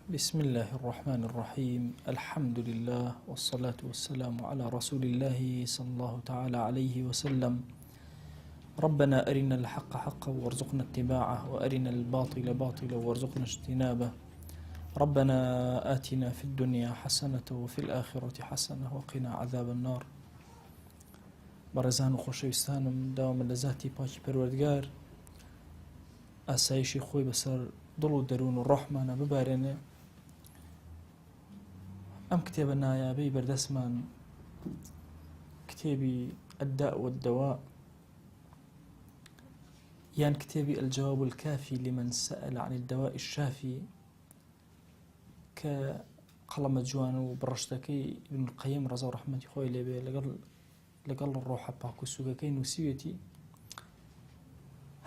بسم الله الرحمن الرحيم. الحمد لله والصلاة والسلام على رسول الله صلى الله تعالى عليه وسلم. ربنا أرنا الحق حقا وارزقنا اتباعه، وأرنا الباطل باطلا وارزقنا اجتنابه. ربنا آتنا في الدنيا حسنة وفي الآخرة حسنة وقنا عذاب النار. بەڕێزان و خۆشەویستانم، داوامە لە ذاتی پاکی پەروەردگار ئاسایشی خۆی بەسەر دڵ و دەروون و ڕۆحمانە ببارێنێ. ئەم کتێبە نایابەی بەردەستمان کتێبی الداء والدواء، یان کتێبی الجواب الكافي لمن سأل عن الدواء الشافي، کە قەڵەمە جوان و بڕشتەکەی ابن القەیم ڕەزا و ڕەحمەتی خۆی لێبێ لەگەڵ ڕۆحە پاک و سوگەکەی نووسیوێتی.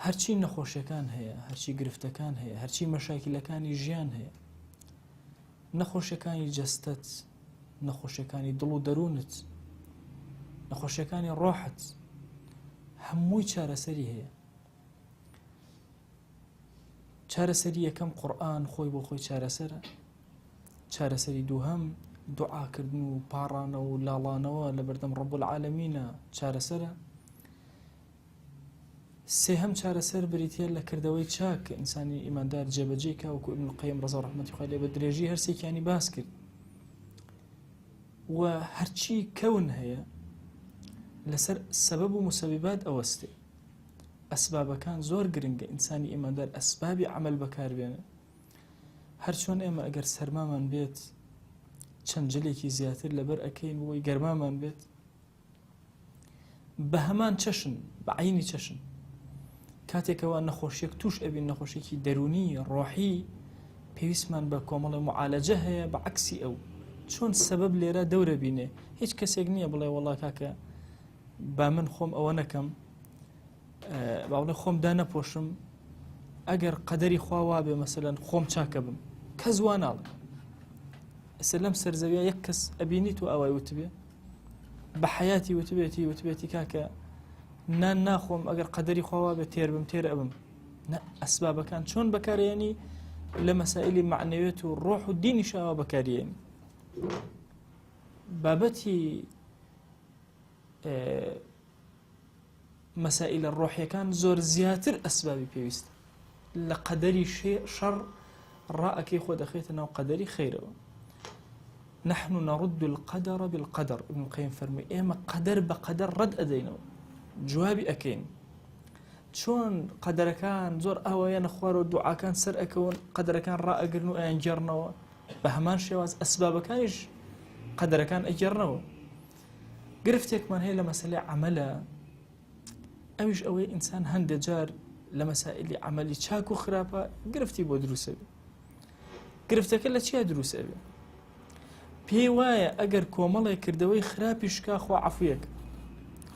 هەرچی نەخۆشیەکان هەیە، هەرچی گرفتەکان هەیە، هەرچی مەشاکیلەکانی ژیان هەیە، نەخۆشیەکانی جەستەت، نەخۆشیەکانی دڵ و دەروونت، نەخۆشیەکانی ڕۆحت، هەمووی چارەسەری هەیە. چارەسەری یەکەم قورئان خۆی بۆ خۆی چارەسەرە. چارەسەری دووهەم دوعاکردن و پاڕانە و لاڵانەوە لە بەردەم ڕەب العالەمینە چارەسەرە. سێهەم چارەسەر بریتە لە کردەوەی چاک کە ئینسانی ئیماندار جێبەجێ کا، وەکو ابن القەیم ڕەزا و ڕەحمەتی خۆی لێ بە درێژی هەرسێکیانی باس کرد. و هەرچی کەون هەیە لەسەر سەبەب و موسەبیبات ئەوەستێ. ئەسبابەکان زۆر گرنگە، ئینسانی ئیماندار ئەسبابی عەمەل بەکاربێنێ. هەرچۆن ئێمە ئەگەر سەرمامان بێت چەند جلێکی زیاتر لەبەر ئەکەین بۆی گەرمامان بێت، بە هەمان چەشن، بە عینی چەشن، کاتێکەوە نەخۆشیەک توش ئەبین، نەخۆشیێکی دەرونی ڕۆحی، پێویستمان بە کۆمەڵی معالەجە هەیە بە عەکسی ئەو. چۆن سەبەب لێرە دەورە بینێ، هیچ کەسێک نییە بڵێ وەڵا کاکە با من خۆم ئەوە نەکەم، باوڵێ خۆم دا نەپۆشم، ئەگەر قەدەری خوا وابێ مەسەلەن خۆم چاکە بم، کەس وا ناڵێ. ئێستا لەم سەرزەویە یەک کەس ئەبینیت و ئەوای وتبێ بە حەیاتی وتبێتی کاکە نان ناخۆم، ئەگەر قەدەری خوا وابێ تێر بم، تێر ئەبم. ئەسبابەکان چۆن بەکارێنی لە مەسائلی معنەوێت و ڕۆح و دینی شاوە بەکارێنی. بابەتی مەسائلە ڕۆحیەکان زۆر زیاتر ئەسبابی پێویستە لە قەدەری شەڕ ڕائەکەی خۆ دەخێتە ناو قەدەری خەیرەوە. نحن نرد القدر بالقدر. ابن القيم فرمي ئێمە قەدەر بە قەدەر ڕەد ئەدەینەوە، جوابی ئەکەین. چۆن قەدەرەکان زۆر ئاوایە نەخوارە و دوعاکان سەر ئەکەون، قەدەرەکان ڕائەگرن و ئەیانگێڕنەوە، بە هەمان شێواز ئەسبابەکانیش قەدەرەکان ئەگێڕنەوە. گرفتێکمان هەیە لە مەسەلەی عەمەلە، ئەویش ئەوەی ئینسان هەندێک جار لە مەسائلی عەمەلی چاک و خراپە گرفتی بۆ دروست ئەبێ. گرفتەکە لە چیا دروست ئەبێ؟ پێی وایە ئەگەر کۆمەڵێک کردەوەی خراپیش کا خوا عەفویەکە،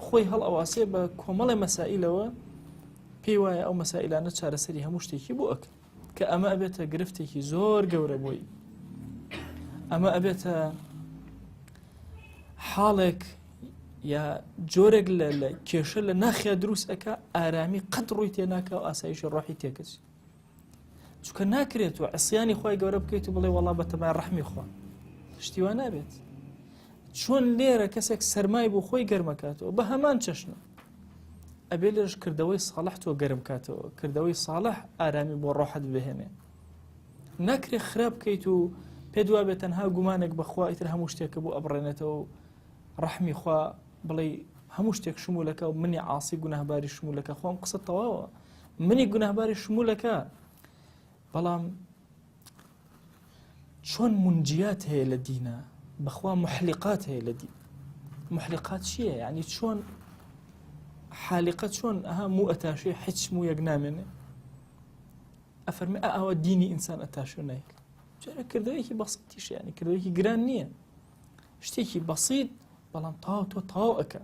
خۆی هەڵ ئەواسێ بە کۆمەڵی مەسائلەوە، پێی وایە ئەو مەسائلانە چارەسەری هەموو شتێکی بۆ ئەکە، کە ئەمە ئەبێتە گرفتێکی زۆر گەورە بۆی. ئەمە ئەبێتە حاڵێک یا جۆرێک لە کێشە لە ناخیا دروست ئەکە، ئارامی قەت ڕووی تێناکە و ئاسایشی ڕۆحی تێکەچێت. چونکە ناکرێت و عیسیانی خوای گەورە بکەیت و بڵێ وەڵا بەتەمای ڕەحمی خوا، شتی وا نابێت. چۆن لێرە کەسێک سەرمای بۆ خۆی گەرمەکاتەوە، بە هەمان چەشنە ئەبێ لێرەش کردەوەی ساڵح تۆ گەرم کاتەوە، کردەوەی ساڵح ئارامی بۆ ڕۆحت بهێنێ. ناکرێت خراپ بکەیت و پێت وابێ تەنها گومانێک بەخوا ئیتر هەموو شتێکە بۆ ئەبڕێنێتەوە و ڕەحمی خوا بڵێ هەموو شتێک شمولەکە و منی عاسی گوناهباری شمولەکە. خۆم قسە تەواوە، منی گوناهباری شمولەکە. بەڵام چۆن منجیات هەیە لە دینە، بەخوا محلیقات هەیە لە دین. محلیقات چییە؟ یعنی چۆن حالیقە، چۆن ئەها مو ئەتاشێ هیچ مویەک نامێنێ. ئەفەرمێ ئەوە دینی ئینسان ئەتاشێ نایێت. جارە کردەوەیەکی بەسیتیشە، یعنی کردەوەیەکی گران نییە، شتێکی بەسیت، بەڵام تۆ تاو ئەکە.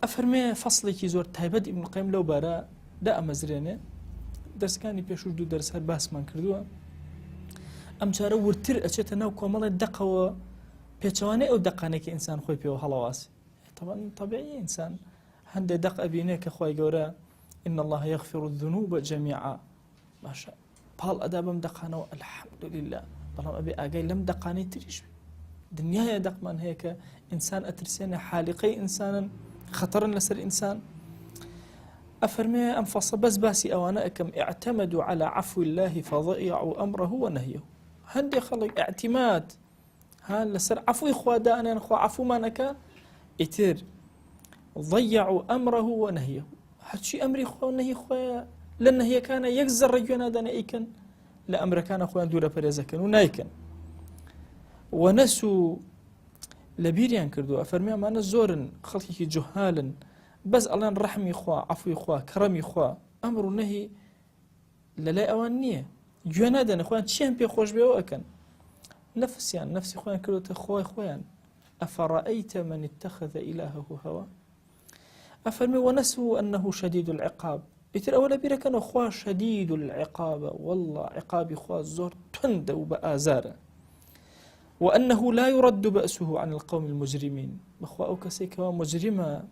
ئەفەرمێ فەسڵێکی زۆر تایبەت ئیبن القەیم لەو بارە دا ئەمەزرێنێ. دەرسەکانی پێشوش دوو دەرس هەر باسمان کردووە. ئەم جارە ورتر ئەچێتە ناو کۆمەڵێ دەقەوە، پێچەوانەی ئەو دەقانێکی ئینسان خۆی پێوە هەڵەواسی. طبیعی ئینسان هەندێک دەق ئەبینێ کە خوای گەورە إن الله يغفر الذنوب جميعا، باشە پاڵ ئەدا بەم دەقانەوە ئەلحەمدولله بەڵام ئەبێ ئاگای لەم دەقانەی تریش دنیاە دەقمان هەیە کە ئینسان ئەترسێنە حالیقەی ئینسانن خەتەرن لەسەر ئینسان أفرمي أم بس باسي أوانا أكم اعتمدوا على عفو الله فضيعوا أمره ونهيه هندي خلق اعتماد ها لسر عفو إخوة دانا إخوة عفو ما نكا إتر ضيعوا أمره ونهيه هادشي أمري إخوة ونهي إخوة لأن هي كان يجزر رجونا دانا إيكن لأمر كان أخوان دولة بريزكن ونايكن ونسوا لبيريان كردو أفرمي ما نزورن خلقك جهالا بس الله رحمي خوا عفوي خوا كرمي خوا أمر النهي لا أوانية جنادا إخوان تشين بي خوش بيو أكن نفس يعني نفسي إخوان كلو تخوي إخوان أفرأيت من اتخذ إلهه هوا أفرمي ونسوا أنه شديد العقاب يتر أولا بيرا كانوا خوا شديد العقاب والله عقاب خوا الزور تند وبآزار وأنه لا يرد بأسه عن القوم المجرمين بخوا أو كسيكوا مجرمة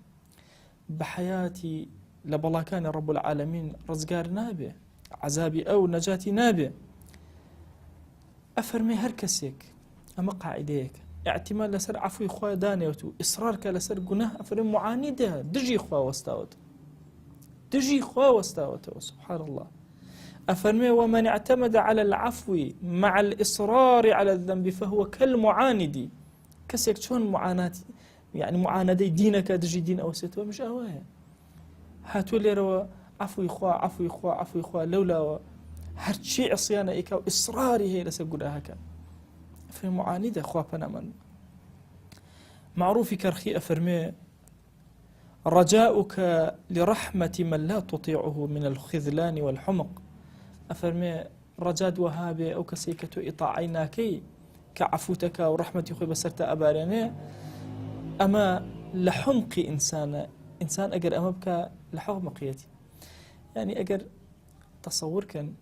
بحياتي لبلاكان رب العالمين رزقار نابه عذابي أو نجاتي نابه أفرمي هركسيك أما قاعديك اعتماد لسر عفو إخوة دانيوتو إصرارك لسر قناه أفرمي معاندة دجي إخوة واستاوت دجي إخوة واستاوت سبحان الله أفرمي ومن اعتمد على العفو مع الإصرار على الذنب فهو كالمعاند كسيك شون معاناتي يعني معاندي دينك دجي دين أو ستوى مش أوايا هاتوا لي روا عفو إخوة عفو إخوة عفو إخوة لولا هرشي عصيانة إيكا وإصراري هي لسقودها هكا في معاندة أخوة بنامن معروف كرخي أفرمي رجاؤك لرحمة من لا تطيعه من الخذلان والحمق أفرمي رجاد وهابي أو كسيكة إطاعيناكي كعفوتك ورحمتي خوي بسرت أباريني أما لحمق إنسان أجر أما بك لحمقيتي يعني أجر تصور كان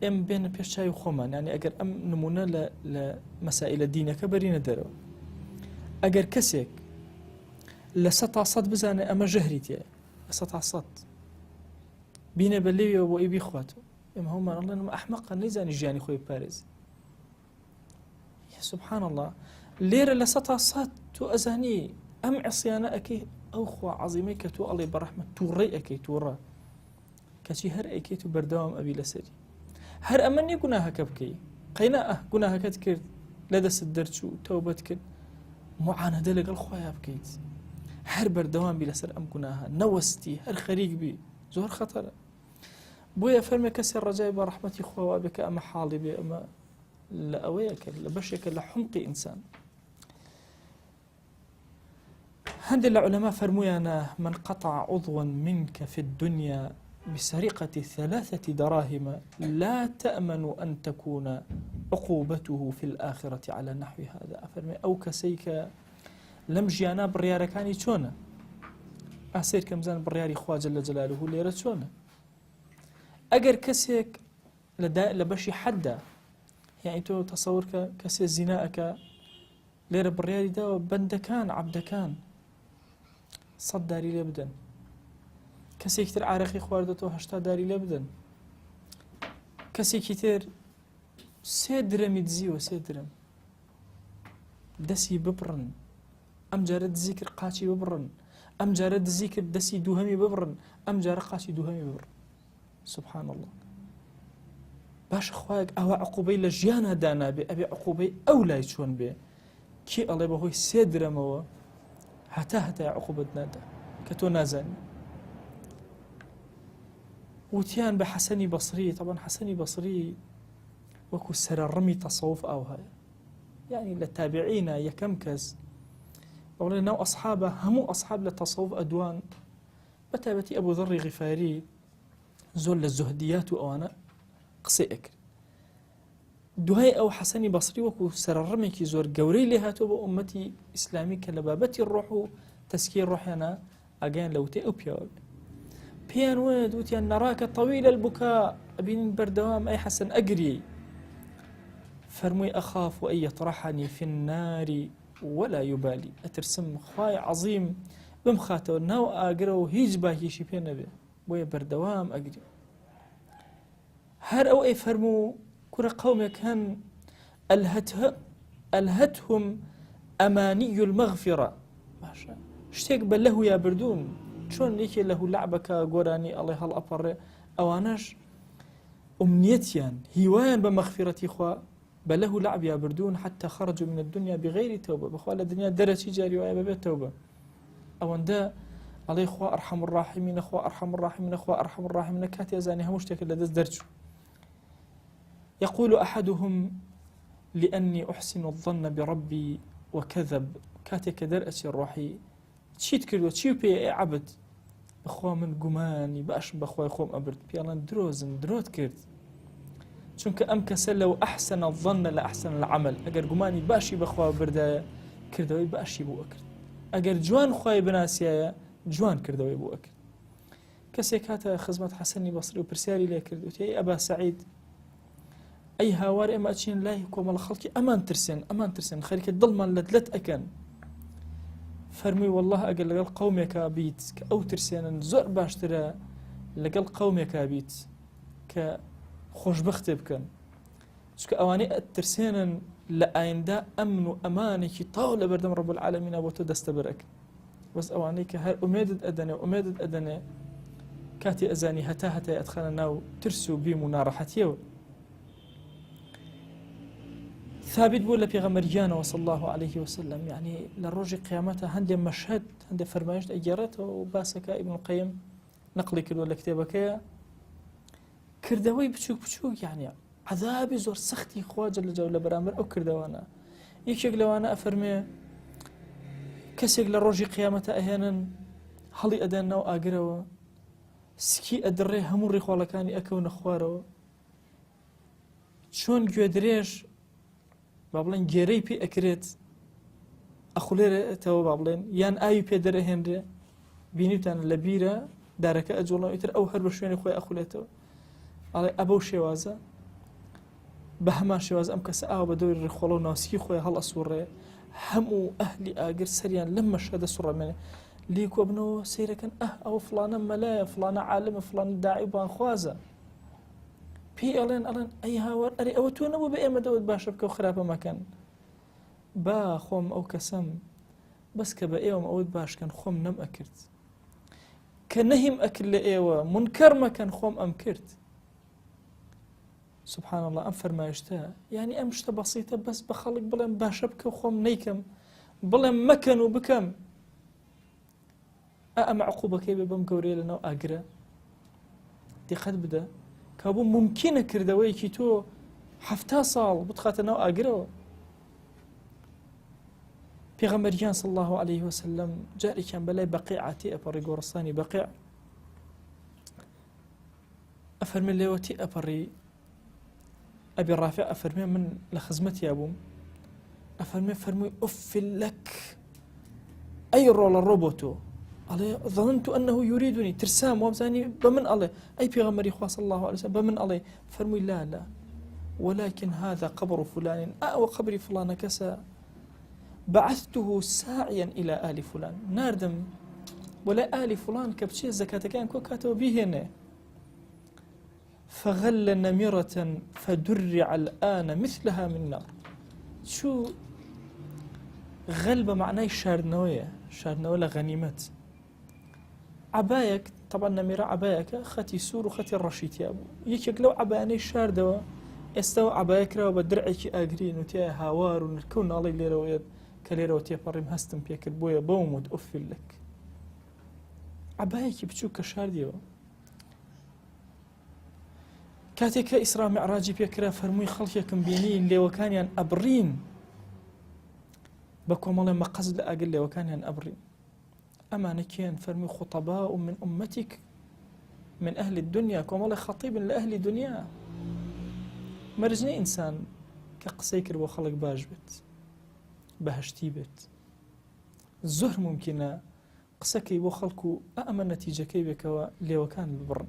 أم بين بيشاي وخمان يعني أجر أم نمونا لمسائل الدين كبرين درو أجر كسيك لسطع صد بزانة أما جهريتي لسطع صد بين بليوي وإبي إخواته إما هم الله إنما أحمقا نيزاني جاني خوي باريس يا سبحان الله ليرة لسطع صد تو أزاني أم عصيانا أكي أو خوا عظيمي كتو الله برحمة توري أكي تورا كشي هر أكي تو بردوام أبي لسري هر أمني قناها كبكي قيناء قناها كتكر لدس الدرجو توبتك معاندة لك الخوايا بكيت هر بردوام بلا سر أم قناها نوستي هر خريق بي زور خطر بويا فرمي كسر رجاي برحمتي خوا بك أما حالي بي أما لأويك لبشك لحمقي إنسان هند العلماء فرمونا من قطع عضوا منك في الدنيا بسرقة 3 دراهم لا تأمن أن تكون عقوبته في الآخرة على نحو هذا أفرمي أو كسيك لم جيانا بريارة كاني شونا أسير كمزان برياري خوا جل جلاله ليرة شونا أجر كسيك لبشي حدا يعني تو تصورك كسي زناءك ليرة برياري دا بندكان عبدكان صد داري لبدن كسي كتير عارقي خواردتو 8 داري لبدن كسي كتير 3 درهم يتزيو 3 درهم دسي ببرن أم جارد ذكر قاشي ببرن أم جارد ذكر دسي دوهمي ببرن أم جارد قاشي دوهمي ببرن سبحان الله باش أخواك أو عقوبي لجيانا دانا بي أبي عقوبي أو لا يشون بي كي الله بهوي 3 درهم هتا عقوبتنا دا كتو نازاني وتيان بحسني بصري طبعا حسني بصري وكو سر الرمي تصوف أو هاي يعني للتابعين يكمكز ولنو أصحابه همو أصحاب للتصوف أدوان بتابتي أبو ذر غفاري زول الزهديات وأنا قصيك دوهاي أو حسني بصري وكو سر الرمي كي زور قوري لها توب أمتي إسلامي كلبابتي الروح تسكير روحنا أجان لو تأوبيا بيان ود وتيان نراك طويل البكاء أبين بردوام أي حسن أجري فرمي أخاف أن يطرحني في النار ولا يبالي أترسم خواي عظيم بمخاته ناو أجره هيج باهي شي بين نبي بويا بردوام أجري هەر ئەو ئەی فەرموو کوڕە قەومێک هەن ئەلهەتهم ئەمانی المەغفرە باشە شتێک بە لەهو یا بردوون چۆن یەکێ لەهو لەعبەکە گۆرانی ئەڵێ هەڵ ئەپەڕێ ئەوانەش ئومنیەتیان هیوایان بە مەغفرەتی خوا بە لەهو لەعب یا بردوون حتى خرجوا من الدنيا بغير توبة بخوا لە دنیا دەرەچی جاری وایە بەبێت تەوبە ئەوەندە ئەڵێ خوا ئەرحەم الراحمین خوا ئەرحەم الراحمین خوا ئەرحەم الراحمین کاتی ئەزانی هەموو شتێک لە دەست دەرچوو يقول أحدهم لأني أحسن الظن بربي وكذب كاتك درأتي الروحي چیت کردو چی پێ عبد بخوا من گومانی باش بخوای خۆم ئەبرد پیاڵان درۆزم درۆت کرد چونکە ئەم کەسە لەو ئەحسن الظن لە ئەحسن العمل ئەگەر گومانی باشی بخوا بردایە کردەوەی باشی بۆ ئەکرد ئەگەر جوان خوای بناسیایە جوان کردەوەی بۆ ئەکرد کەسێک هاتە خزمەت حەسەنی بەسری و پرسیاری لێ کرد وتی ئەبا سەعید ئەی هاوار ئێمە ئەچین لای کۆمەڵە خەڵکی ئەمان ترسێن خەریکە دڵمان لەت ئەکەن فەرمووی والله ئەگەر لەگەڵ قەومێکا بیت کە ئەو ترسێنن زۆر باشترە لەگەڵ قەومێکا بیت کە خۆشبەختێ بکەن چونکە ئەوانەی ئەترسێنن لە ئایندا ئەمن و ئەمانێکی تاو لە بەردەم ڕەب العالەمینە بۆ تۆ دەستە بەرەکەن بەس ئەوانەی کە هەر ئومێدت ئەدەنێ کاتی ئەزانی هەتا ئەتخەنە ناو ترس و بیم و ناڕەحەتیەوە ثابت بوو لە پێغەمبەریانەوە صلی الله عليه وسلم يعني لە ڕۆژی قیامەتە هەندێک مەشهەد هەندێک فەرمایشت ئەگێڕێتەوە و باسەکە ئیبن القەیم نەقڵی کردووە لە کتێبەکەیە کردەوەی بچووک يعني عذابی زۆر سەختی خوا جەل جەلاوە لە بەرامبەر ئەو کردەوانە یەکێک لەوانە ئەفەرمێ کەسێک لە ڕۆژی قیامەتە ئەهێنن هەڵی ئەدەن ناو ئاگرەوە سکی ئەدڕێ هەموو ڕێخواڵەکانی ئەکەونە خوارەوە چۆن گوێ درێژ با بڵێن گێرەی پێ ئەکرێت ئەخولێرێتەوە با بڵێن یان ئاوی پێ دەرەهێنرێ بینیتان لە بیرە دارەکە ئەجوڵەوە ئیتر ئەو هەر بە شوێنی خۆی ئەخولێتەوە ئەڵێ ئەبەو شێوازە بە هەمان شێواز ئەم کەسە ئاوە بە دەوری ڕێخۆڵە و ناسکی خۆی هەڵ ئەسوڕێ هەموو ئەهلی ئاگر سەریان لەم مەشهەدە سوڕەمێنێ لێ کۆبنەوە سەیرەکەن ئەوە فڵانە مەلایە فڵانە عالمە فڵانە داعی بانخوازە پێی ئەڵێن ئەی هاوار ئەرێ ئەوە تۆ نەبوو بە ئێمە دەوت باشە بکە و خراپە مەکەن با خۆم ئەو کەسەم بەس کە بە ئێوەم ئەوت باشکەن خۆم نەم ئەکرد کە نەهیم ئەکرد لە ئێوە منکەر مەکەن خۆم ئەم کرد سبحان الله ئەم فەرمایشتە یعنی ئەم شتە بەسیتە بەس بە خەڵک بڵێم باشە بکە و خۆم نەیکەم بڵێم مەکەن و بکەم ئەمە عقوبەکەی بێ بەم گەورەیە لەناو ئاگرە دقت بدە کابوو ممکنە کردەوەیەکی تۆ 70 ساڵ بتخاتە ناو ئاگرەوە پێغەمبەریان صلی الله عليه وسلم جارێکیان بەلای بەقیعاتی ئەپەڕی گۆڕستانی بەقیع ئەفەرمێ لێوەتی ئەپەڕی ئەبی ڕافع ئەفەرمێ من لە خزمەتیا بووم ئەفەرمێ فەرمووی ئوفل لەک ئەی ڕۆڵە ڕۆبۆتۆ عليه ظننت أنه يريدني ترسام وابزاني بمن الله أي بيغمري خوا صلى الله عليه وسلم بمن الله فرمي لا ولكن هذا قبر فلان وقبر فلان كسا بعثته ساعيا إلى آل فلان ناردم ولا آل فلان كبشي الزكاة كان كاتو بهنا فغل نمرة فدرع الآن مثلها من نار شو غلبة معناه شارنوية غنيمة عبايك طبعا نميرة عبايك ختي سور وختي الرشيد يابو يكيك لو عباني شاردوا استوى عبايك راو بدرعك اجرين وتيا هاوار ونركون الله ليرة ويد كليرة وتيا بريم هستم بيك البويا بومود أفل لك عبايك بتشوك شارديو كاتيك إسراء معراجي بيكرا فرموي خلقكم بينين لي وكان ين أبرين بكم الله ما قصد أقل لي وكان ين أبرين أما نكين فرمي خطباء من أمتك من أهل الدنيا كم الله خطيب لأهل الدنيا مرجني إنسان كقسيكر وخلق باجبت بهشتي بيت الزهر ممكنة قسكي وخلقوا أأمن نتيجة كيبك ليوكان البر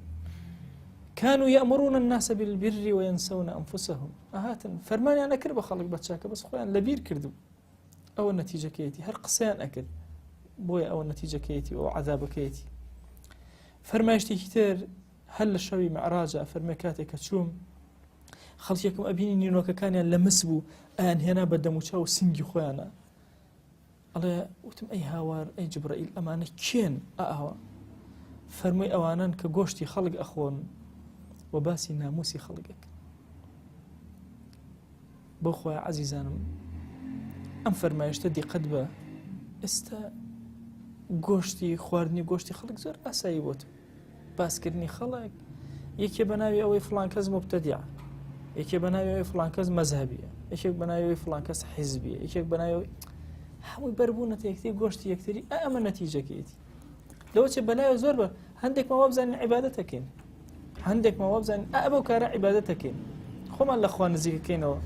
كانوا يأمرون الناس بالبر وينسون أنفسهم أهاتن فرماني أنا كرب خلق بتشاك بس خوان لبير كردو أو النتيجة كيتي هر قسيان أكد بويا أو النتيجة كيتي أو عذاب كيتي فرمايشتي كتير هەر لە شەوی مەعراجە فەرمێ کاتێک کە چووم خەڵکێکم ئەبینی نینۆکەکانیان لە مس بوو ئەیان هێنا بە دەموچاو و سنگی خۆیانە ئەڵێ وتم ئەی هاوار ئەی جبرائیل ئەمانە کێن ئەوە فەرمووی ئەوانن کە گۆشتی خەڵک ئەخۆن و باسی ناموسی خەڵکێک بۆ خۆی عەزیزانم ئەم فەرمایشتە دیقەت بە ئێستا گۆشتی خواردنی گۆشتی خەڵک زۆر ئاسایی بۆت باسکردنی خەڵک یەکێ بەناوی ئەوەی فڵان کەس مبتەدیع یەکێ بەناوی ئەوەی فڵان کەس مەذهبیە یەکێک بەناوی ئەوەی فڵان کەس حیزبیە یەکێک بەناوی هەمووی بەربوونەتە یەکتری گۆشتی یەکتری ئەمە نەتیجەکەیەتی لەوە چێ بەلایە زۆر بە هەندێک ماوە بزانین عیبادەتەکەین هەندێک ماوە بزانین ئەبەو کارە عیبادەتەکەین خۆمان لە خوا نزیکەکەینەوە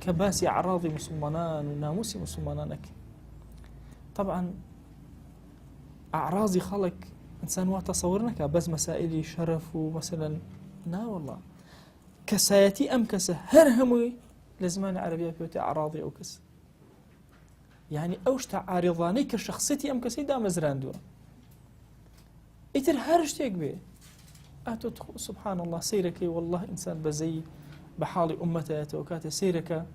کە باسی عراضی مسلمانان و ناموسی مسلمانانەکەین طبعا أعراضي خلق إنسان واتصور نكا بس مسائل شرف ومثلا نا والله كسايتي أم كسه هرهمي لزمان عربية بيوتي أعراضي أو كس يعني أوش عارضاني كشخصيتي أم كسي دا مزران دوا إتر هرشتيك بيه سبحان الله سيرك والله إنسان بزي بحالي أمته توكات سيرك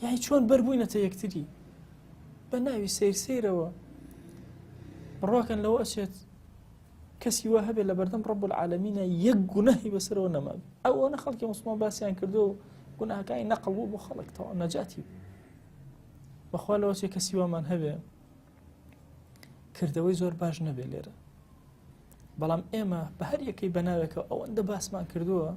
يعني شلون بربوينة يكتري بناوي سيرة ڕۆکەن لەوە ئەچێت کەسی وا هەبێت لە بەردەم ڕەب العالەمینە یەک گوناهی بەسەرەوە نەما ئەوەنە خەڵکی موسڵمان باسییان کردو و گوناهەکانی نەقڵ بوو بۆ خەڵکتەوە نەجاتی بەخوا لەوە چێ کەسی وامان هەبێ کردەوەی زۆر باش نەبێ لێرە بەڵام ئێمە بە هەر یەکەی بەناوێکە ئەوەندە باسمان کردووە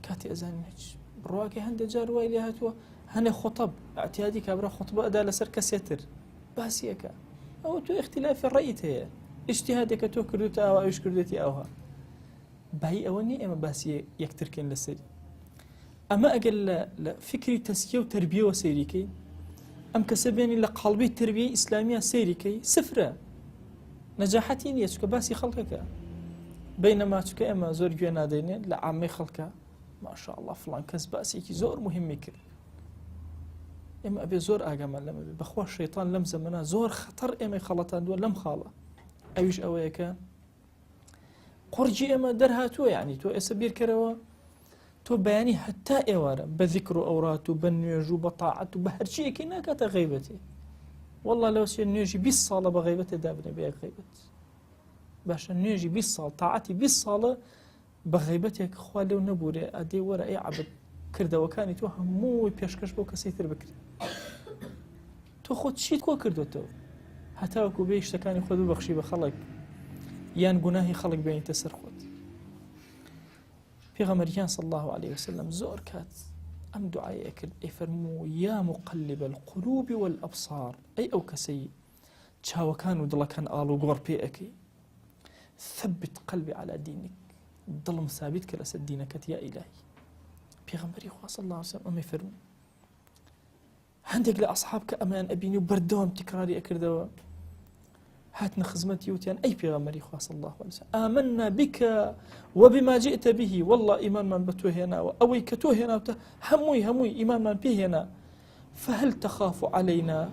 کاتی ئەزانین هیچ بڕواکەی هەندێک جار وای لێ هاتووە هەنێ خۆتەب ئەعتیادی کابرا خۆتبە ئەدا لەسەر کەسێتر باسیەکە أو تو اختلاف الرأي هي اجتهادك تو كردوت أو إيش كردوتي أوها بهي أولني أما باسي يكتركن للسري أما أقل فكري تسكية وتربية وسيريكي أم كسبيني لقلبي التربية إسلامية سيريكي سفرة نجاحتي نيتك باسي خلقك بينما تك أما زور جوانا ديني لعامي خلقك ما شاء الله فلان كس باسي كي زور مهم كر إما أبي زور أجمل لما بخوا الشيطان لم زمنا زور خطر إما خلطان دول لم خالة أيش أويك قرجي إما درها تو يعني تو أسبير كروا تو بياني حتى إوارا بذكر أورات بنيجو بطاعة بهرشي كنا كتغيبتي والله لو سنيجي بالصلاة بغيبتي دابني بغيبت باش نيجي بالصلاة طاعتي بالصلاة بغيبتك خوالي ونبوري أدي ورا أي عبد كرده وكاني تو هموي بيشكش بو كسيتر بكري تو خود شيت كو كردو تو حتى وكو بيش تكاني خود بخشي بخلق يان گناهي خلق بين تسر خود پیغمبريان صلى الله عليه وسلم زور كات ام دعاء اكل اي فرمو يا مقلب القلوب والابصار اي او كسي تشاو كانوا دلا كان الو غور بي اكي ثبت قلبي على دينك ضل ثابت كلاس دينك يا الهي پیغمبري خو صلى الله عليه وسلم امي فرمو عندك لاصحابك امان ابيني وبردوم تكراري اكردوا هاتنا خزمتي وتيان أي پیغمبري خوا صلى الله عليه وسلم آمنا بك وبما جئت به والله إيمان من بتوهنا أو كتوهنا هموي إيمان من بهنا فهل تخاف علينا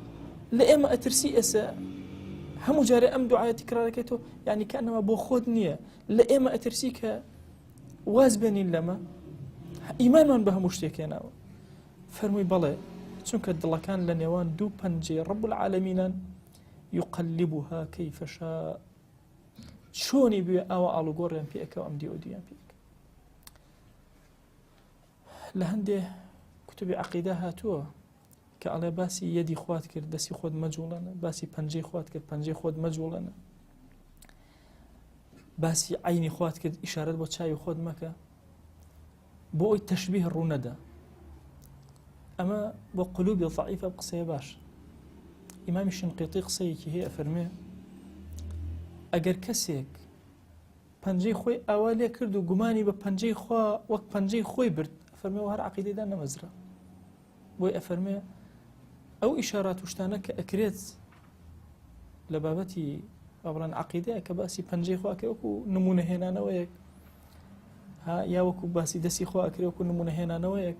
لإما أترسي أسا همو جاري أم دعاء تكراركتو يعني كأنما بوخودنية لإما أترسيك وازبني لما إيمان من بها مشتكينا فرمي بلي چونك الله كان لنيوان دو بنجي رب العالمين يقلبها كيف شاء شوني بي أو ألو قرن بيك أو أمدي أوديان بيك لهنده كتب عقيدة تو كألا باسي يدي خوات كرد دسي خود مجولنا باسي پنجي خوات كرد پنجي خود مجولنا باسي عيني خوات كرد إشارة بو چاي خود مكا بو التشبيه الروندا أما بو قلوبي ضعيفة بقصي باش إمام الشنقيطي قصيكي هي أفرمي أجر كسيك پنجي خوي أولي كردو قماني بپنجي خوا وك پنجي خوي برد أفرمي وهر عقيدة دانا مزرع بوي أفرمي أو إشارات وشتانك أكريت لبابتي أولا عقيدة كباسي پنجي خوا كوكو نمونه هنا نويك ها يا وكو باسي دسي خوا أكري وكو نمونه هنا نويك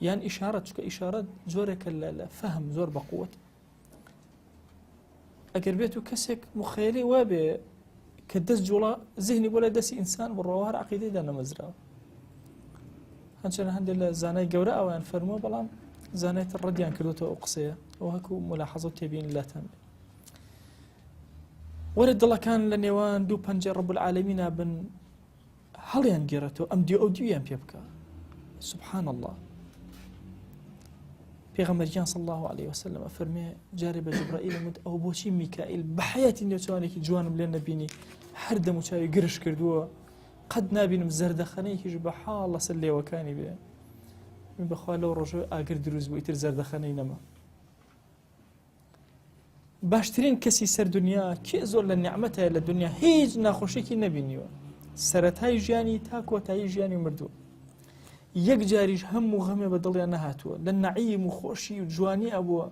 يعني إشارة كإشارة زورك الفهم زور بقوة أقر بيتو كسك مخيلي وابي کە دەست جوڵە زیهنی بۆ لای دەستی ئینسان بڕەوە هەر عەقیدەیدا نەمەزراوە. هەنچەندە هەندێک لە زانای گەورە ئەویان فەرمووە بەڵام زانایتر ڕەدیان کردوتەوە ئەو قسەیە ئەو هەکوو ملاحەزە و تێبین لاتان بێت. وەرە دڵەکان لە نێوان دوو پەنجەی ڕەب العالەمینە بن هەڵیان گێڕێتەوە ئەم دیو ئەو دیویان پێ بکە. سبحان الله. پێغەمبەریان صلی الله عليه وسلم فەرمێ جارێ بە جەبرائیل وت ئەو بۆچی میکائیل بە حەیاتی نێوچوانێکی جوانم لێ نەبینی هەر دەم و چاوی گرش کردووە قەت نابینم زەردەخەنەیەکیش بە حاڵ لەسەر لێوەکانی بێ. من بەخوا لەو ڕۆژە ئاگر دروست بوو ئیتر زەردەخەنەی نەما. باشترین کەسی سەر دنیا کێ زۆر لە نیعمەتە لە دنیا هیچ ناخۆشێکی نەبینیوە سەرەتای ژیانی تا کۆتایی ژیانی مردووە یەک جاریش هەموو غەمێ بە دڵیان نەهاتووە لە نەعیم و خۆشی و جوانی ئەبووە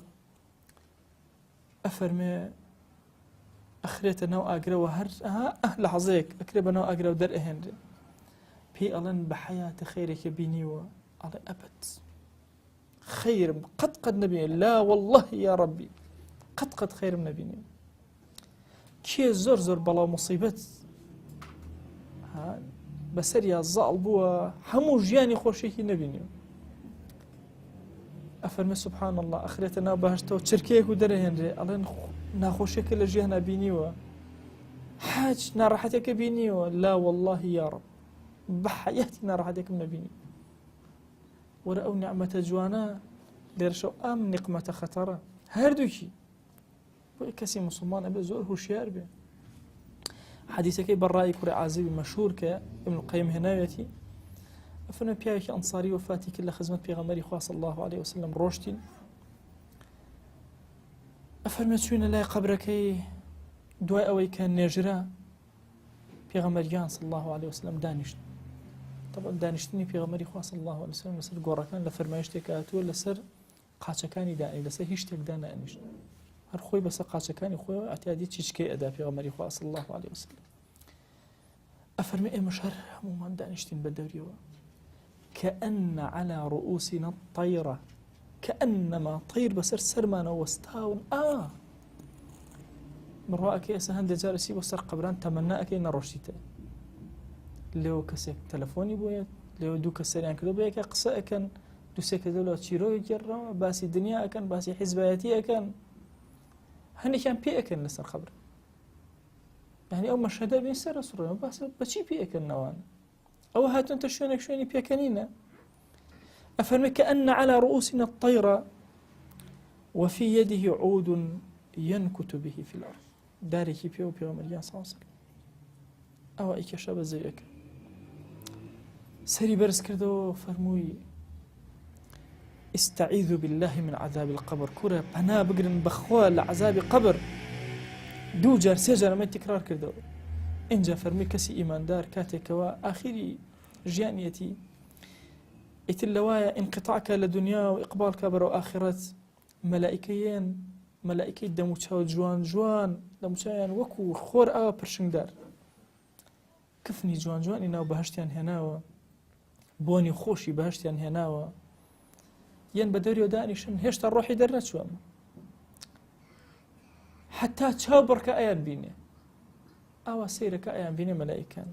ئەفەرمێ ئەخرێتە ناو ئاگرەوە هەر لە حەزەیەک ئەکرێ بە ناو ئاگرە و دەرئەهێنرێ پێی ئەڵێن بە حەیاتە خەیرێکە بینیوە ئەڵێ ئەبەت خەیرم قەت نەبینێ لا والله یا ڕەبی قەت خەیرم نەبینێ کێ زۆر بەڵاو موسیبەت بەسەریا زاڵ بووە هەموو ژیانی خۆشێکی نەبینیوە ئەفەرمێ سبحان الله ئەخرێتە ناو بەهەشتەوە چرکەیەک و دەرەهێنرێ ئەڵێن ناخۆشیەکە لە ژیانە بینیوە حاج ناڕەحەتێکە بینیوە لا والله یا ڕەب بە حەیاتی ناڕەحەتێکم نەبینی وەرە ئەو نیعمەتە جوانە لێرەشەو ئەم نیقمەتە خەتەرە هەردووکی بۆی کەسی مسلمان ئەبێ زۆر هوشیار بێ حديثك براي كوري عازبي مشهور كابن القيم هنايتي أفنى بياك أنصاري وفاتي كل خدمة بيغمري خاص الله عليه وسلم روشتين أفرمي تشوين لا قبركي دواء أوي كان نجرا بيغمريان صلى الله عليه وسلم دانشت طبعا دانشتني بيغمري خاص الله عليه وسلم لسر قوركان لفرمايشتك أتو لسر قاچەکانی دانی لەسەر هیچ شتێک دانانیشت هەر خۆی بەسەر قاچەکانی خۆی ئەتیادی چیچکەی ئەدا پێغەمبەری خوا صلی الله عليه وسلم ئەفەرمێ ئێمەش هەر هەموومان دانیشتین بە دەوریەوە كأن على رؤوسنا الطيرة كأنما طير بەسەر سەرمانەوە وەستاون بڕواکە ئێستا هەندێک جارەسی بۆ سەر قەبران تەمەنا ئەکەی نەڕۆشتیتە لێوە کەسێک تەلەفۆنی بۆیە لێوە دوو کەس سەریان کردو بە یەکە قسە ئەکەن دووسێکە دەولەوە چیرۆی گێڕەوە باسی دنیا ئەکەن باسی حیزبایەتی ئەکەن هەندێکیان پێ ئەکەن لەسەر خەبر یعنی ئەو مەشهەدە بین سەرە سوڕێنەوە باسە بەچی پێ ئەکەنەوەن ئەوە هاتوونتە شوێنێک شوێنی پێکەنینە ئەفەرمێ كأن على رؤوسنا الطيرة وفي يده عود ينكت به في الأرض دارێکی پێ و پێغەمبەریان صلی الله عليه وسلم ئەوە ئیکێشە بە زەویەکە سەری بەرز کردەوە فەرمووی استعيذوا بالله من عذاب القبر كرة بنا بقرن بخوا لعذاب قبر دو جار سي جار ما تكرار كردو انجا فرمي كسي ايمان دار كاتكوا اخري جانيتي اتلوايا انقطاعك لدنيا واقبالك برو اخرت ملائكيين ملائكي دموچاو جوان دموچایان وكو خور برشنگ دار كفني جوان اناو بهشتيان هناوا بوني خوشي بهشتيان هناوا ين بدوري ودانيشن هێشتا ڕۆحی دەرنەچووە حتا چاو بڕکە ئەیان بینێ ئاوا سەیرەکە ئەیان بینێ مەلائیکان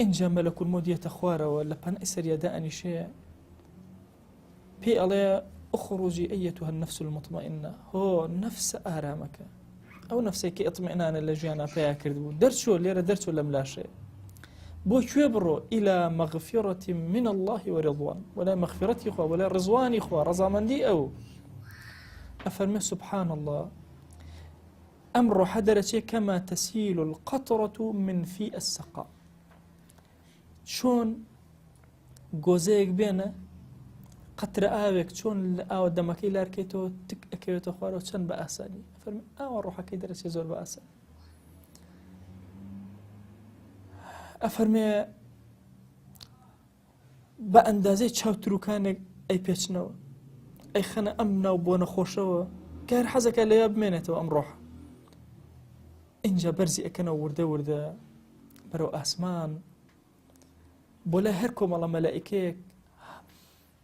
ئینجا مەلەکول مۆت دێتە خوارەوە لە پەنای سەریادا ئەنیشەیە پێی ئەڵێ ئوخڕوجی ئەیەتوها النەفس المطمئنە هۆ نەفسە ئارامەکە ئەو نەفسێکی ئەطمئنانە لە ژیانە پێیا کردبوو دەرچووە لێرە دەرچووە لەم لاشەیە بۆ کوێ بڕۆ إلى مغفرة من الله ورضوان ولا مغفرتي خوا ولا رضواني خوا رضامندي أو أفرمي سبحان الله أمر حدرتي كما تسيل القطرة من في السقاء شون جوزيك بينا قطر آوك شون آو دمكي لاركيتو تك أكيوتو خوارو شن بأساني أفرمي روحك درتي زور بأساني ئەفەرمێ بە ئەندازەی چاوتروکانێک ئەی پێچنەوە ئەی خەنە ئەم ناو بۆ نەخۆشەوە کار حەزەکە لەیە بمێنێتەوە ئەم ڕۆح ئینجا بەرزی ئەکەنەوە وردە بەرەو ئاسمان بۆ لای هەر کۆمەڵە مەلائیکەیەک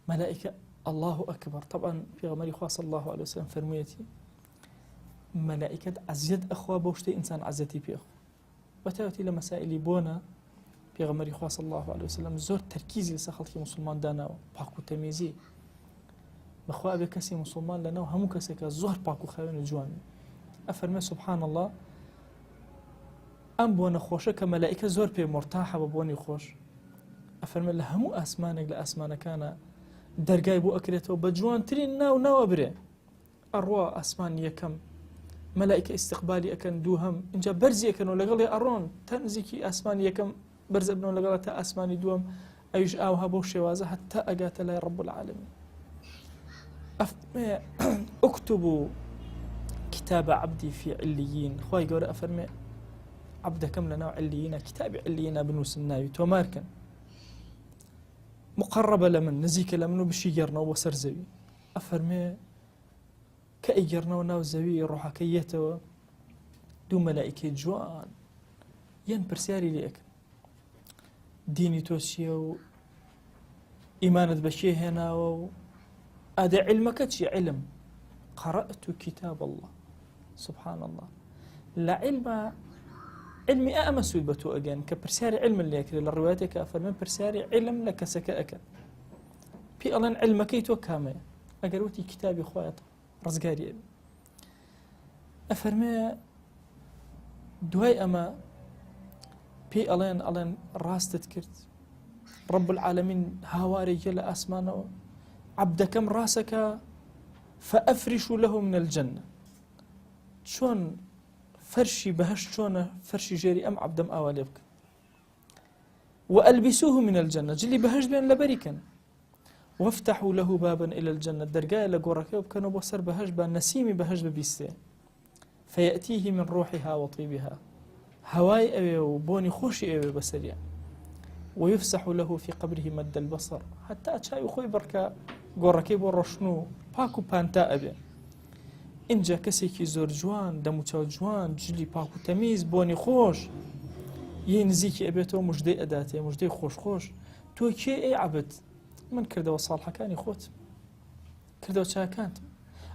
مەلائیکە الله ئەکبەر طبعا پێغەمبەری خوا صلی الله عليه وسلم فەرموویەتی مەلائیکەت عەزیەت ئەخوا بۆ شتەی ئینسان عەزەتی پێخوا وتاوتي لمسائل بونا پێغەمبەری خوا صلی الله عليه وسلم زۆر تەرکیزی لەسەر خەڵکی موسڵمان داناوە پاک و تەمیزی بەخوا بێ کەسی موسڵمان لەناو هەموو کەسێکە زۆر پاک و خاوێن و جوان ئەفەرمێ سبحان الله ئەم بۆ نەخۆشە کە مەلائیکە زۆر پێ مرتاحە بە بۆنی خۆش ئەفەرمێ لە هەموو ئاسمانێک لە ئاسمانەکانە دەرگای بۆ ئەکرێتەوە بە جوانترین ناو برێ ئەڕوا ئاسمان یەکەم مەلائیکە ئیستیقبالی ئەکەن دووهەم اینجا بەرزی ئەکەنەوە لەگەڵی ئەڕۆن تا نزیکی ئاسمانی یەکەم بەرز ئەبنەوە لەگەڵ تا ئاسمانی دووەم ئەویش ئاوها بەو شێوازە هەتا ئەگاتە لای ڕەب العالەمین أفرمي اكتبوا كتاب عبدي في عليين خواهي قولي أفرمي عبد كم لنا عليين كتاب عليين بنوس الناوي توماركن مقربة لمن نزيك لمنو بشيجرنا وسرزوي أفرمي كأيجرنا وناو زوي روحا كيتو دو ملائكة جوان ين برسياري ليك ديني توسيو إيمانت بشي هنا هذا علمك شي علم قرأت كتاب الله سبحان الله لا علمي أمسود بتو أجان كبرساري علم اللي يكري للرواياتك أفرمين برساري علم لك سكأك في ألان علمك يتو كامل أقروتي كتابي خوايط رزقاري أفرمي دواي أما في ألان راس تذكرت رب العالمين هاواري جل أسمانه عبد كم راسك فأفرش له من الجنة شون فرشي بهش شون فرشي جيري أم عبدم آوالي بك وألبسوه من الجنة جلي بهش بين لبريكا وافتحوا له بابا إلى الجنة درقاء لقورك وكانوا بصر بهش بان نسيمي بهش ببيستي فيأتيه من روحها وطيبها هواي أبي وبوني خوشي أبي بسريع ويفسح له في قبره مد البصر حتى أتشاي وخوي بركة قوركي بورشنو باكو بانتا أبي إنجا كسيكي زور جوان دموتاو جوان جلي باكو تميز بوني خوش ينزيكي أبيتو مجدي أداتي مجدي خوش تو كي أي عبد من كردو صالحة كاني خوت كردو شاكانت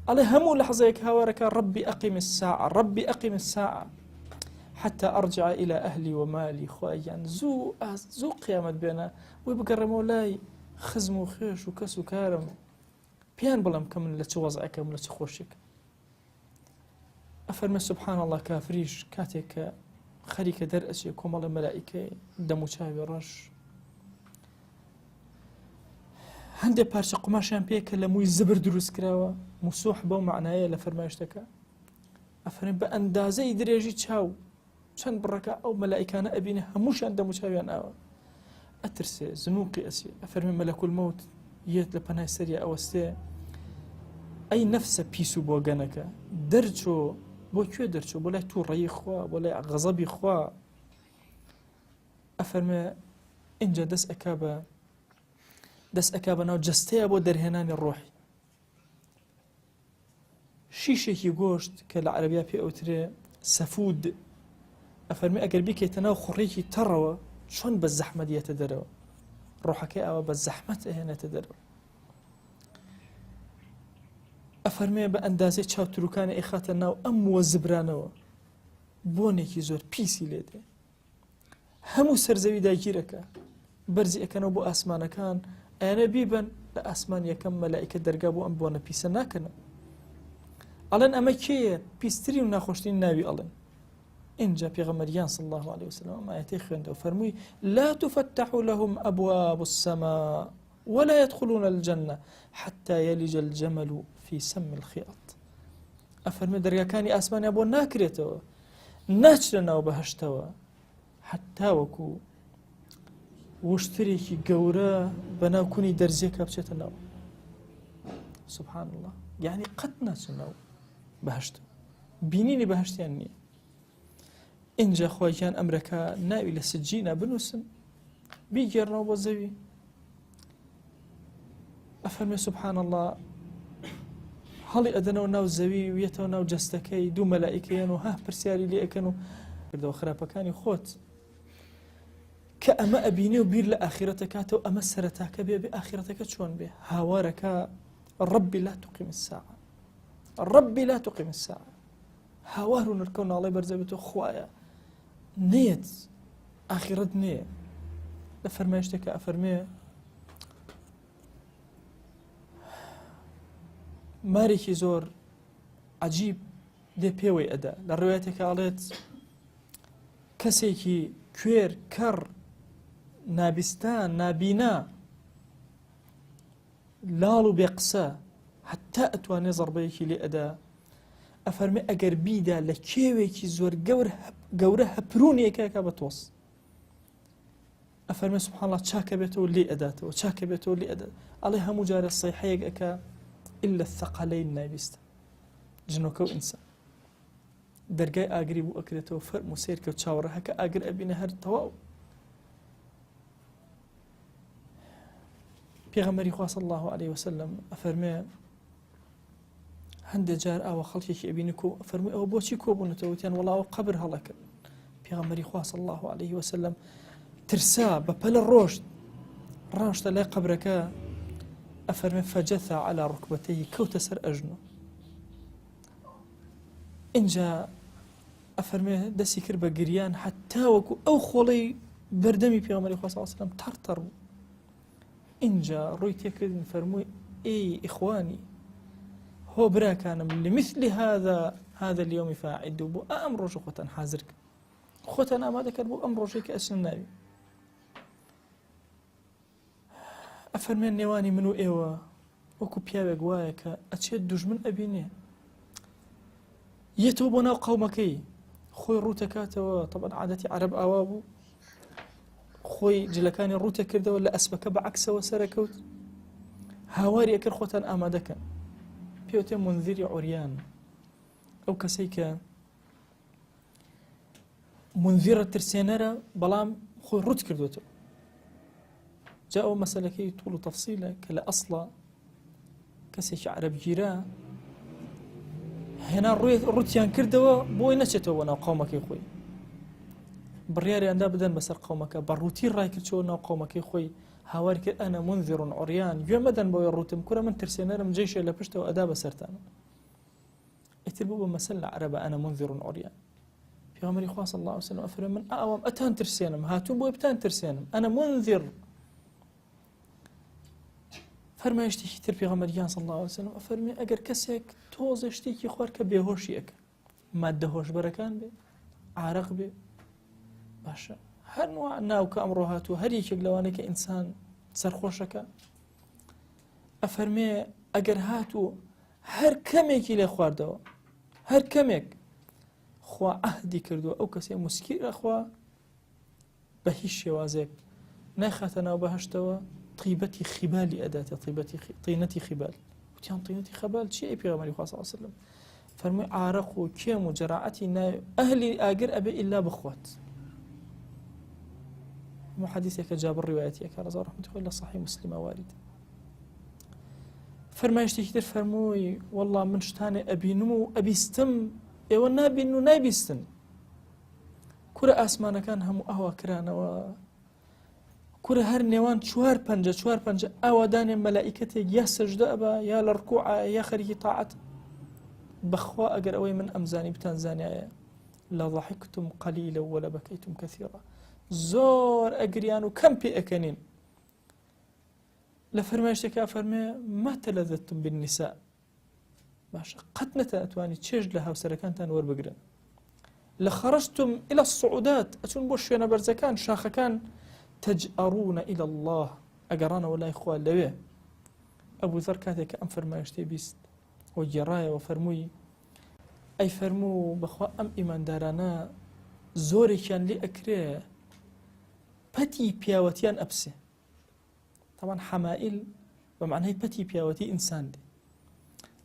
على همو لحظة هاورك ربي أقم الساعة حتى أرجع إلى أهلي ومالي خوايان زو قيامة بينا ويبقر مولاي خزم وخيش وكس وكارم بيان بلام كمن لتوضعك ولا تخوشك أفرمي سبحان الله كافريش كاتك خريك درأسي كومال الملائكة دمو شاوي رش هندي بارشا قماشان بيك لموي زبر دروس كراوا مسوح بو معنايا لفرمايشتك أفرمي بأندازي دريجي تشاو شان بركة أو ملائكة أبينا هموش دمو شاويان أو أترسي زنوقي أسي أفرمي ملك الموت يت لبناي سريع أو استي أي نفس بيسو بوغانك درجو بو كيو درجو بولاي تو ري خوا بولاي غضبي خوا أفرمي إنجا دس أكابا ناو جستيا بو درهناني الروحي شيشي قوشت كالعربية بي أوتري سفود أفرمي أقل بيك يتناو خريكي تروا شون بالزحمة دي يتدروا روحك أو بالزحمة هنا يتدروا أفرمي بأندازي تشاو تروكان إخاتنا أم وزبرانوا بونيكي زور بيسي ليدي همو سرزوي دايجيرك برزي أكانوا بو أسمان كان أنا بيبن لأسمان يكم ملائكة درقابو أم بونا بيسا ناكنا ألان أما كيه بيستري وناخوشتين ناوي ألان إنجا بيغمريان صلى الله عليه وسلم ما يتخيند وفرمي لا تفتح لهم أبواب السماء ولا يدخلون الجنة حتى يلج الجمل في سم الخياط أفرمي درقا كاني أسمان أبو ناكريتوا ناچلنا وبهشتوا حتى وكو وشتريكي قورا بناو كوني درزيكا بشتنا سبحان الله يعني قد ناچلنا بهشت بينيني بهشت يعني إنجا خواجان أمريكا ناوي لسجينا بنوسن بيجرنا وبزوي أفهمي سبحان الله هالي أدنو ناو زوي ويتو ناو جستكي دو ملائكيان وها برسياري لي أكنو كردو خرابا كاني خوت كأما أبيني وبير لآخرتك هاتو أما سرتاك بي بآخرتك شون بي هاوارك ربي لا تقيم الساعة ربي لا تقيم الساعة هاوارو نركونا الله برزبتو خوايا نێت ئاخرەت نییە. لە فەرمای شتێکە ئەفەرمێ مارێکی زۆر عەجیب دێ پێوەی ئەدا لە ڕوایەتێکە ئەڵێت کەسێکی کوێر کەڕ نابیستان نابینا لاڵ و بێقسە حتا ئەتوانێ زەربەیەکی لێ ئەدا ئەفەرمێ ئەگەر بیدا لە کێوێکی زۆر گەورە هەپرونێکە بە تۆس ئەفەرمێ سوبحان الله چاکە بێتەوە لێ ئەداتەوە چاکە بێتەوە لێ ئەدات ئەڵێ هەموو جارە سەیحەیەک ئەکا إلا الثقلين نابیستە جنۆکە و ئینسان دەرگای ئاگری بوو ئەکرێتەوە فەرم و سێرکە و چاوەڕە هەکە ئاگر ئەبینە هەر تەواو. پێغەمبەری خوا صلی الله عليه وسلم ئەفەرمێ هەندێک جار ئاوە خەڵکێکی ئەبینی کۆ ئەفەرمێ ئەوە بۆچی کۆبوونەتەوە وتیان وەڵا ئەوە قەبر هەڵەکرد. پێغەمبەری خوا صلی الله عليه وسلم ترسا بەپەلە ڕۆشتە لای قەبرەکە ئەفەرمێ فەجەثا على ڕوکبەتەیهی کەوتە سەر ئەژنۆ. اینجا ئەفەرمێ دەستی کرد بە گریان حتا وەکو ئەو خۆڵەی بەردەمی پێغەمبەری خوا صلی الله عليه وسلم تەڕتەڕ بوو. اینجا ڕووی تێکردن فەرمووی ئێی ئیخوانی هۆ براکانم لمثل هذا اليوم فاعدوا بۆ ئەم ڕۆژە خۆتان حازر کرد خۆتان ئامادەکرد بۆ ئەم ڕۆژێک کە ئەچنە ناوی. ئەفەرمێن نێوانی من و ئێوە وەکو پیاوێک وایە کە ئەچێت دوژمن ئەبینێ یەتەوە بۆ ناو قەومەکەی خۆی ڕوودەکاتەوە. طبعا عادەتی عەرەب ئاوا بوو خۆی جلەکانی ڕوتە کردەوە لە ئەسپەکە بەعەکسەوە سەرەکەوت هاواری ئەکرد خۆتان ئامادەکەن. پێوتێ منذری عوریان ئەو کەسەی کە منذرە ترسێنەرە بەڵام خۆی ڕوت کردوێتەوە. جا ئەو مەسەلەکەی توڵ و تەفسیلە کە لە ئەسڵە کەسێکی عەرەبگیرە هێنا ڕوتیان کردەوە بۆی نەچێتەوە ناو قەومەکەی خۆی بڕیاریاندا بدەن بەسەر قەومەکە بە ڕووتی ڕایکردەوە ناو قەومەکەی خۆی هاواری کرد ئەنە منذر عوریان گوێ مەدەن بۆی ڕوتم کورە من ترسێنەرم جێشێ لە پشتەوە ئەدا بەسەرتانە. ئیتر بوو بە مەسەل لە عەرەبە ئەنە منذر عوریان. پێغەمبەری خوا صلی الله عليه وسلم ئەفەرمێ من ئەوەم ئەتان ترسێنم هاتووم بۆی بتان ترسێنم ئەنە منذر. فەرمایشتێکی تر پێغەمبەریان صلی الله عليه وسلم ئەفەرمێ ئەگەر کەسێک تۆزە شتێکی خوارد کە بێهۆشی ئەکە مادە هۆشبەرەکان بێ عارەق بێ باشە هەر ناوکە ئەمڕۆ هاتووە هەر یەکێک لەوانەیە کە ئینسان سەرخۆشەکە ئەفەرمێ ئەگەر هاتوو هەر کەمێکی لێ خواردەوە هەر کەمێک خوا ئەهدی کردووە ئەو کەسێ موسکیرە خوا بە هیچ شێوازێک نەخاتە ناو بەهەشتەوە طیبەتی خیبالی ئەداتە طینەتی خیبال. وتیان طینەتی خیبال چیە؟ پێغەمبەری خوا صلی الله عليه وسلم فەرمووی عارەق و کێم و جەراعەتی ئەهلی ئاگر ئەبێ ئیلا بخوات. مو حديثك جابر روايتي كان رضي رحمة الله صحيح مسلم وارد. فرمايشتي كتير فرموي والله من شتاني أبي نمو أبي استم إيوه نابي إنه نابي استن كرة أسمانا كان هم أهوى كرانا و كرة هر نيوان شوار بنجة أهوى داني ملائكتي يا سجدة أبا يا لركوع يا خريجي طاعت بخوا أجر أوي من أمزاني بتنزانيا لا ضحكتم قليلا ولا بكيتم كثيرا زۆر ئەگریان و کەم پێ ئەکەنین. لە فەرمایشتێکا فەرمێ ما تەلەذەتم بالنساء باشە قەت نەتوانیت چێژ لە هاوسەرەکانتان وەربگرن. لە خەرجتم إلى الصعودات ئەچون بۆ شوێنە بەرزەکان شاخەکان تەجئەڕونە إلى الله ئەگەڕانەوە لای خوا لەوێ. ئەبوو زەر کاتێک کە ئەم فەرمایشتەی بیست و گێڕایەوە فەرمووی ئەی فەرموو بەخوا ئەم ئیماندارانە زۆرێکیان لێ ئەکرێ پەتی پیاوەتیان ئەبسێ. طبعا حەمائیل بەمعنای پەتی پیاوەتی ئینسان دێ.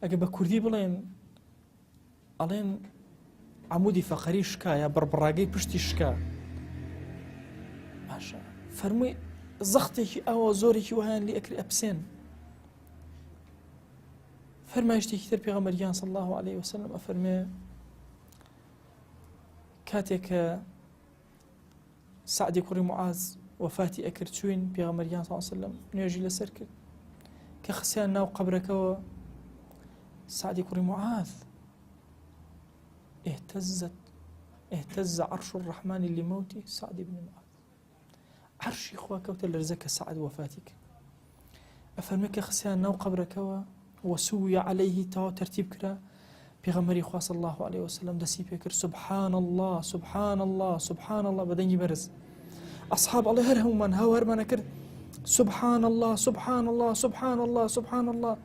ئەگە بە کوردی بڵێن ئەڵێن عەمودی فەقەری شکا یا بڕبڕاگەی پشتی شکا. باشە فەرمووی زەختێکی ئەوە زۆرێکی وهایان لێ ئەکرێ ئەبسێن. فەرمایشتێکی تر پێغەمبەریان صلی الله عليه وسلم ئەفەرمێ کاتێک کە سعدی کوڕی معاذ وفاتی ئەکرد چوین پێغەمبەریان صلی الله عليه وسلم نوێژی لەسەر کرد کە خسیان ناو قەبرەکەوە سعدی کوڕی معاذ اهتزت اهتز عرش الرحمن لموت سعد بن معاذ. عرشي خوا كوت لرزك سعد وفاتك. أفرمك خسيان نو قبرك وسوي عليه تو ترتيب كرا بيغمري خوا صلى الله عليه وسلم دسي بكر سبحان الله سبحان الله سبحان الله بدني برز أصحاب الله هرهم من هاور من كرد سبحان الله سبحان الله سبحان الله سبحان الله.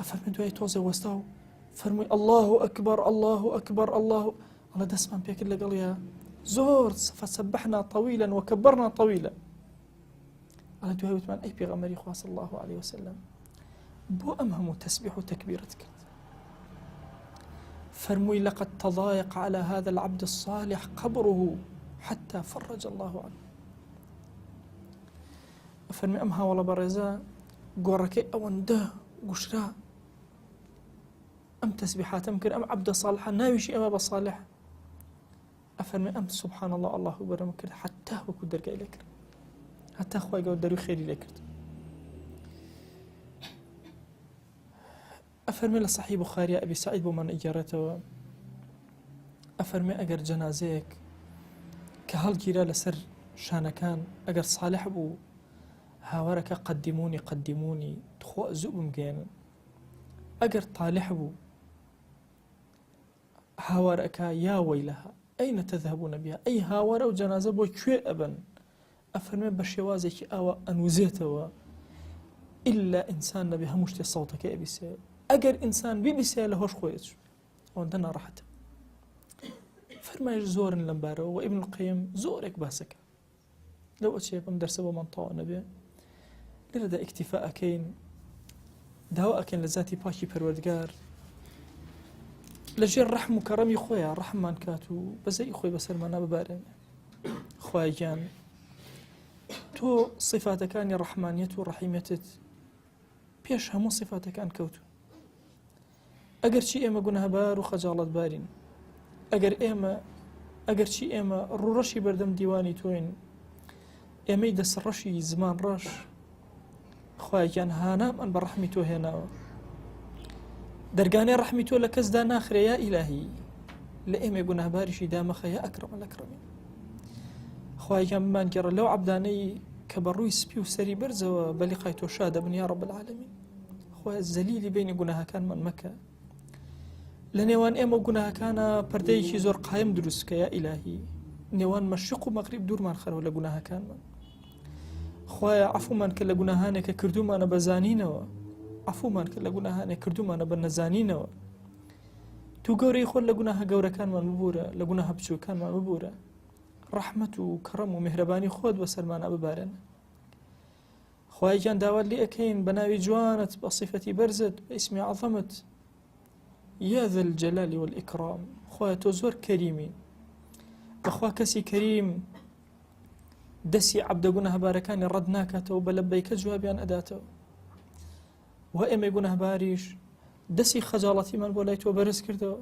أفرمي دوي توزي وستاو فرمي الله أكبر الله أكبر الله الله دسمان بيكر لقال يا زور فسبحنا طويلا وكبرنا طويلا. الله دوي وتمان أي بيغمري خوا صلى الله عليه وسلم بو أمهم تسبح وتكبيرتك فرمي لقد تضايق على هذا العبد الصالح قبره حتى فرج الله عنه. فرمي أمها ولا برزا قوركي أوان ده قشرا أم تسبيحات أمكن أم عبد صالح ناويشي أما بصالح. أفرمي أم سبحان الله الله أكبر مكر حتى هو كدر قاي لكر حتى أخوة قاو درو خيري لكر. أفرمي لصحيح بخاري أبي سعيد بمن إجارته أفرمي أجر جنازيك كهل جيرا لسر شانكان أجر صالح بو هاورك قدموني قدموني تخو زوب مجانا أجر طالح بو هاورك يا ويلها أين تذهبون بها أي هاور أو جنازة بو كوي أبن. أفرمي بشوازك أو أنوزيته إلا إنسان بها مشتي صوتك أبي سيد أجر إنسان بيبسي لهوش خويتش وعندنا راحته. فرمايش زور لمبارو وابن القيم زورك باسك لو أشياء بمدرسة ومنطقة نبي لردا اكتفاء كين دواء كين لذاتي باشي پروردگار لجير رحم وكرمي خويا رحمان كاتو بزي خوي بسر ما نببارن خويا جان تو صفاتك كان الرحمانية والرحيمية بيش همو صفاتك كان كوتو. أجر شيء إما قنها بار وخجالة بارين أجر شيء إما الرشي بردم ديواني توين إما يدس الرشي زمان رش خويا جان هانا من برحمته هنا درقاني رحمته لكز دا ناخر يا إلهي لإما يقنها بارشي دامخ يا أكرم الأكرمين. خويا جان من جرى لو عبداني كبروي سبيو سري برزة بلقيته شادة من يا رب العالمين. خويا الزليل بين قنها كان من مكة لنيوان إما قناها كان پردەیەکی زۆر قایم دروست کە یا ئیلاهی نێوان مەشرق و مەغریب دوورمان خەرەوە لە گوناهەکانمان. خوایە عەفومان کە لە گوناهانێکە کردومانە بە زانینەوە عەفومان کە لە گوناهانێک کردومانە بە نەزانینەوە. تو گەورەی خۆت لە گوناهە گەورەکانمان ببوورە لە گوناهە بچووکانمان ببوورە ڕەحمەت و کەڕەم و میهرەبانی خۆت بەسەرمانە ببارێنە. خوای جان داوات لێ ئەکەین بە ناوی جوانت بە صیفەتی بەرزت بە ئیسمی عەظەمت يا ذا الجلال والإكرام. خويا تزور كريمي بخوا كسي كريم دسي عبد قناه باركاني ردناك توبة لبيك جوابيان أداته وإما قناه باريش دسي خجالتي من بولايت وبرز كردو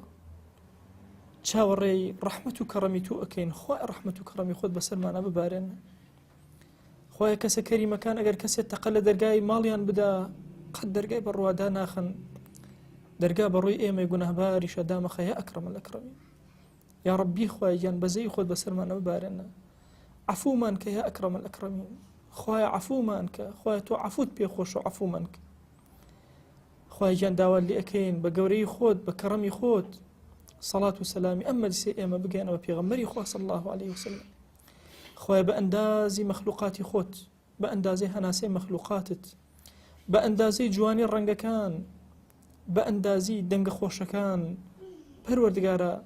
تشاوري رحمة كرمي تو أكين خويا رحمة كرمي خود بسلمان ببارن. خويا كسي كريم كان أجر كسي تقل درقاي ماليان بدا قد درقاي بروادا ناخن درقا بروي إيما يقولها بارش دامخ يا أكرم الأكرمين. يا ربي خويا جان بزي خود بسلمان ببارنا عفو مانك يا أكرم الأكرمين. خويا عفو مانك خويا تو عفوت بيخوش عفو مانك. خويا جان داوال لي أكين بقوري خود بكرمي خود صلاة وسلامي أما دسي إيما بقينا وبيغمري خواه صلى الله عليه وسلم. خويا بأندازي مخلوقاتي خود بأندازي هناسي مخلوقاتت بأندازي جواني الرنقكان بأندازي دنگ خوشكان پروردگارا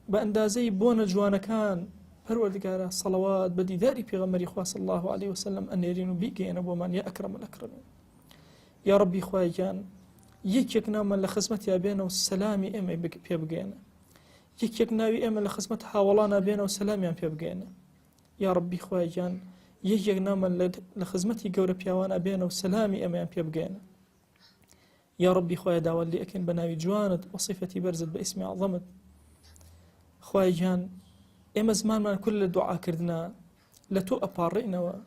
بأندازي بون جوانكان پروردگارا صلوات بدي داري پیغمبري خواه صلى الله عليه وسلم أن يرينو بيقين بومان يا أكرم الأكرمين. يا ربي خواه جان يك ناما لخزمت يا بينا والسلامي إما بيبقينا يك ناوي إما لخزمت حاولانا بينا والسلامي بيبقينا. يا ربي خواه جان يك ناما لخزمتي قورة بيوانا بينا والسلامي إما بيبقينا. يا ربي خويا داوال لي أكن بناوي جوانت وصفتي برزت باسمي عظمت. خويا جان إما زمان ما كل الدعاء كردنا لتو أبارئنا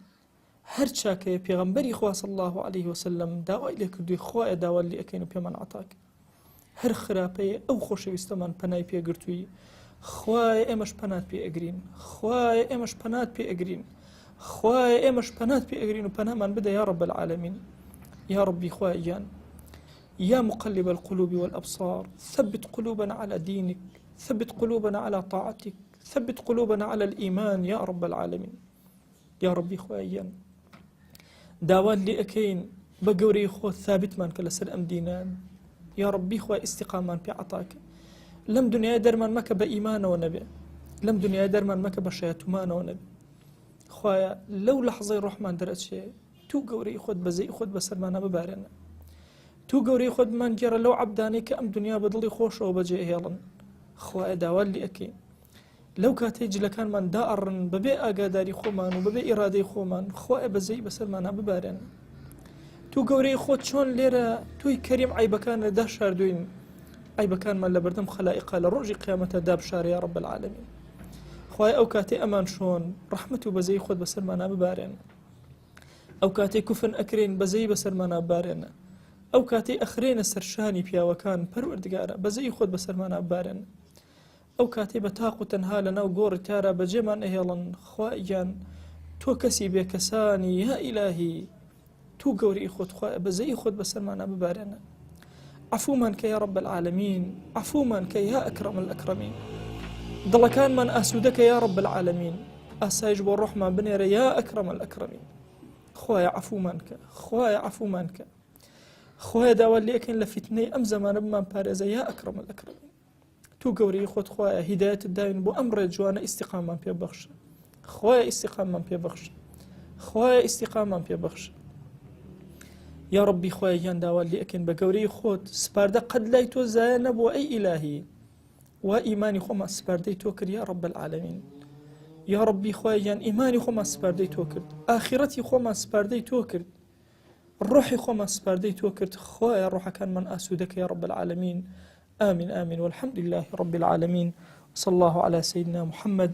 هر شاكي بيغمبري خواه صلى الله عليه وسلم داوال لي كردوي خويا داوال لي أكن بيمن عطاك هەر خراپەیە ئەو خۆشەویستەمان پەنای پێگرتووی خوایە ئێمەش پەنات پێ ئەگرین خوایە ئێمەش پەنات پێ ئەگرین خوایە ئێمەش پەنات پێ ئەگرین و پەنامان بدە یا رب العالمین يا ربي خوایان يا مقلب القلوب والأبصار ثبت قلوبنا على دينك ثبت قلوبنا على طاعتك ثبت قلوبنا على الإيمان يا رب العالمين يا ربي خوایان داوان لي أكين بقوري خو ثابت من كلا سر أم دينان يا ربي خوای استقامان في عطاك لم دنيا درمان مك بإيمان ونبي لم دنيا درمان مك بشياتمان ونبي خويا لو لحظة الرحمن درت شيء تو قوري خود بزي خود بسرمانا ببارنا تو قوري خود من جرى لو عبداني كأم دنيا بدلي خوش وبجي هيلن خويا داوال لي أكي لو كاتيج لكان من دائرن ببي أقاداري خومان وببي إرادي خومان خويا بزي بسرمانا ببارنا تو قوري خود شون ليرة توي كريم عيبكان ده شاردوين عيبكان من لبردم خلائقها لرؤجي قيامته داب شار يا رب العالمين خويا أو كاتي أمان شون رحمته بزي خود بسرمانا ببارنا أو كاتي كفن أكرين بزي بسرمانا بارنا أو كاتي أخرين السرشاني بيا وكان پروردگارا بزي خود بسرمانا بارنا أو كاتي بتاقو تنها لنا وقور تارا بجمان إهيلن خوائيان تو كسي بكساني يا إلهي تو قوري خود خواه بزي خود بسرمانا ببارنا عفو منك يا رب العالمين عفو منك يا أكرم الأكرمين ضلكان من أسودك يا رب العالمين أسايج والرحمة بنير يا أكرم الأكرمين خويا عفو منك خويا عفو منك خويا داوال ليكن لفتني أم زمان بمان بارزة يا أكرم الأكرمين تو قوري خود خويا هداية الدين بو أمر جوانا استقاما بيا بخش خويا استقاما بيا بخش خويا استقاما بيا بخش يا ربي خويا داوال ليكن بقوري خود سباردا قد لا يتوزا نبو أي إلهي وإيماني خما سباردي توكر يا رب العالمين يا ربي خوایان إيماني خما سپاردەی تۆ کرد آخرەتی خۆمان سپاردەی تۆ کرد ڕۆحی خۆمان سپاردەی تۆ کرد خوایە ڕۆحەکانمان ئاسوودەکە يا رب العالمين آمين آمين والحمد لله رب العالمين صلى الله على سيدنا محمد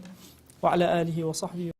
وعلى آله وصحبه